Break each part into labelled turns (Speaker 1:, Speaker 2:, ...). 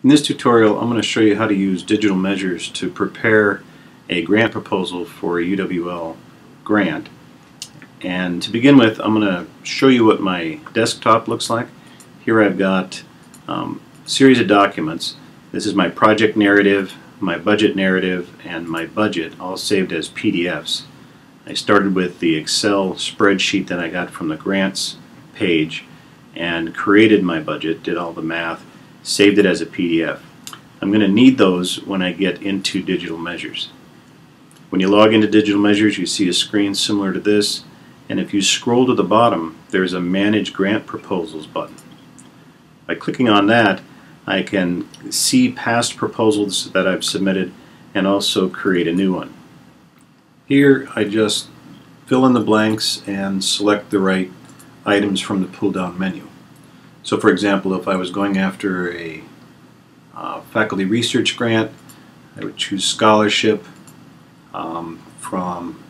Speaker 1: In this tutorial, I'm going to show you how to use digital measures to prepare a grant proposal for a UWL grant. And to begin with, I'm going to show you what my desktop looks like. Here I've got a series of documents. This is my project narrative, my budget narrative, and my budget, all saved as PDFs. I started with the Excel spreadsheet that I got from the grants page and created my budget, did all the math, saved it as a PDF. I'm going to need those when I get into Digital Measures. When you log into Digital Measures, you see a screen similar to this, and if you scroll to the bottom, there's a Manage Grant Proposals button. By clicking on that, I can see past proposals that I've submitted and also create a new one. Here I just fill in the blanks and select the right items from the pull-down menu. So for example, if I was going after a faculty research grant, I would choose scholarship from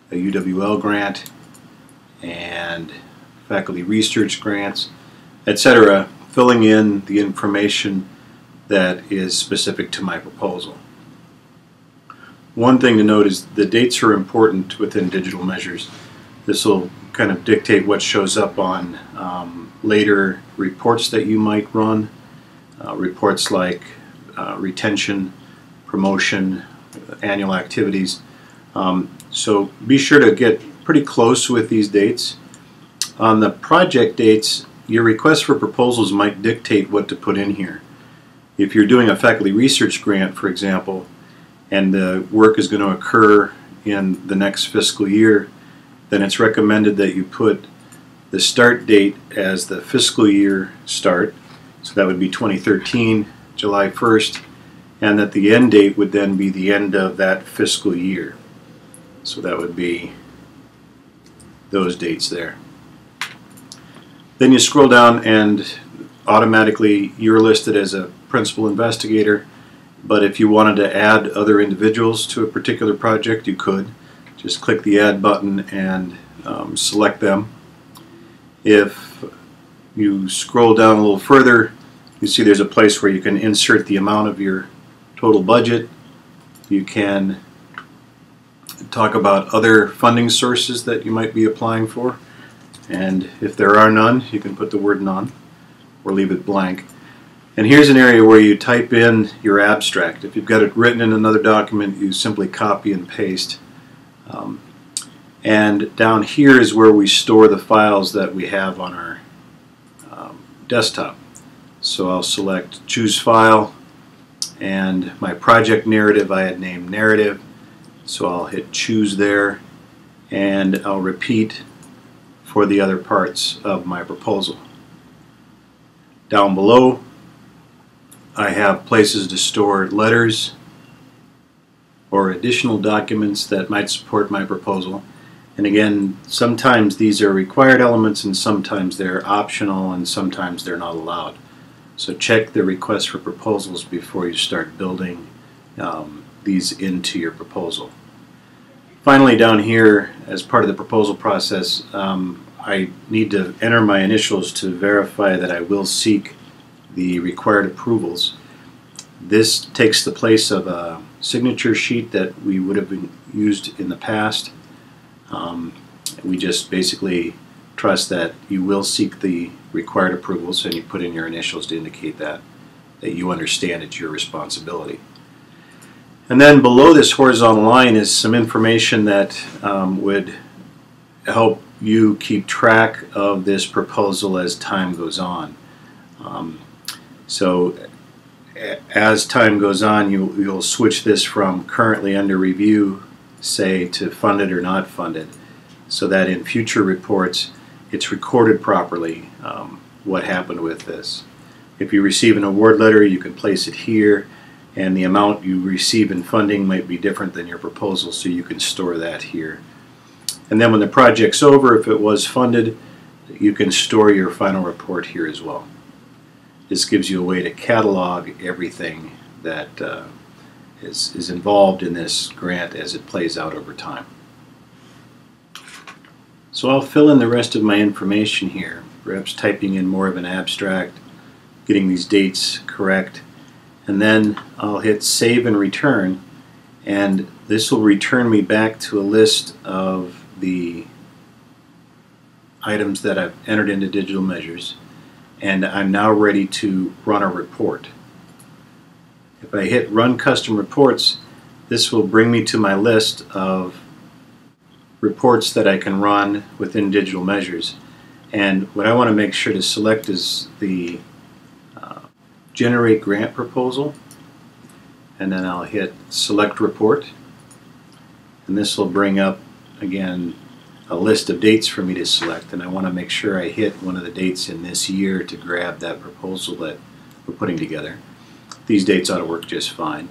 Speaker 1: a UWL grant and faculty research grants, etc., filling in the information that is specific to my proposal. One thing to note is the dates are important within Digital Measures. This will kind of dictate what shows up on later reports that you might run, reports like retention, promotion, annual activities. So be sure to get pretty close with these dates. On the project dates, your request for proposals might dictate what to put in here. If you're doing a faculty research grant, for example, and the work is going to occur in the next fiscal year, then it's recommended that you put the start date as the fiscal year start, so that would be 2013, July 1st, and that the end date would then be the end of that fiscal year. So that would be those dates there. Then you scroll down and automatically you're listed as a principal investigator, but if you wanted to add other individuals to a particular project, you could. Just click the Add button and select them. If you scroll down a little further, you see there's a place where you can insert the amount of your total budget. You can talk about other funding sources that you might be applying for, and if there are none, you can put the word none or leave it blank. And here's an area where you type in your abstract. If you've got it written in another document, you simply copy and paste. And down here is where we store the files that we have on our desktop. So I'll select Choose File, and my project narrative I had named Narrative, so I'll hit Choose there, and I'll repeat for the other parts of my proposal. Down below I have places to store letters or additional documents that might support my proposal. And again, sometimes these are required elements and sometimes they're optional and sometimes they're not allowed. So check the request for proposals before you start building these into your proposal. Finally, down here, as part of the proposal process, I need to enter my initials to verify that I will seek the required approvals. This takes the place of a signature sheet that we would have been used in the past. We just basically trust that you will seek the required approvals, and you put in your initials to indicate that you understand it's your responsibility. And then below this horizontal line is some information that would help you keep track of this proposal as time goes on. So as time goes on, you'll switch this from currently under review, say, to funded or not funded, so that in future reports it's recorded properly what happened with this. If you receive an award letter, you can place it here, and the amount you receive in funding might be different than your proposal, so you can store that here. And then when the project's over, if it was funded, you can store your final report here as well. This gives you a way to catalog everything that is involved in this grant as it plays out over time. So I'll fill in the rest of my information here, perhaps typing in more of an abstract, getting these dates correct. And then I'll hit save and return, and this will return me back to a list of the items that I've entered into Digital Measures, and I'm now ready to run a report. If I hit Run Custom Reports, this will bring me to my list of reports that I can run within Digital Measures. And what I want to make sure to select is the Generate Grant Proposal, and then I'll hit Select Report, and this will bring up again a list of dates for me to select, and I want to make sure I hit one of the dates in this year to grab that proposal that we're putting together. These dates ought to work just fine.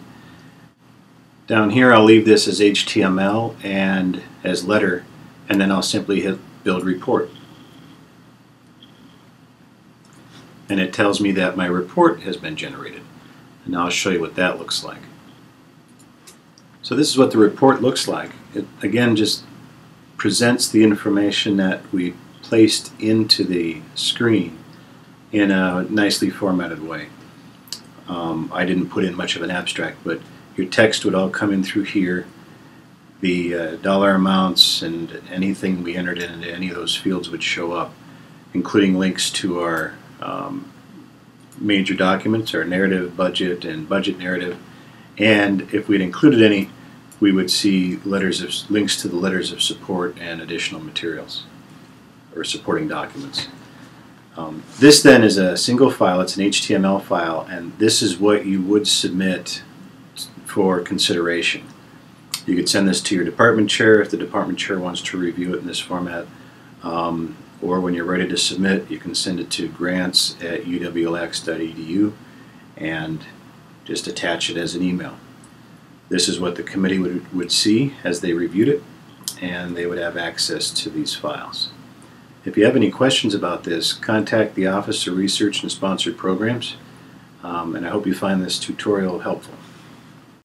Speaker 1: Down here I'll leave this as HTML and as letter, and then I'll simply hit Build Report. And it tells me that my report has been generated. And now I'll show you what that looks like. So this is what the report looks like. It again just presents the information that we placed into the screen in a nicely formatted way. I didn't put in much of an abstract, but your text would all come in through here. The dollar amounts and anything we entered into any of those fields would show up, including links to our major documents, our narrative, budget, and budget narrative. And if we'd included any, we would see links to the letters of support and additional materials or supporting documents. This then is a single file. It's an HTML file, and this is what you would submit for consideration. You could send this to your department chair if the department chair wants to review it in this format, or when you're ready to submit, you can send it to grants@uwlx.edu and just attach it as an email. This is what the committee would see as they reviewed it, and they would have access to these files. If you have any questions about this, contact the Office of Research and Sponsored Programs, and I hope you find this tutorial helpful.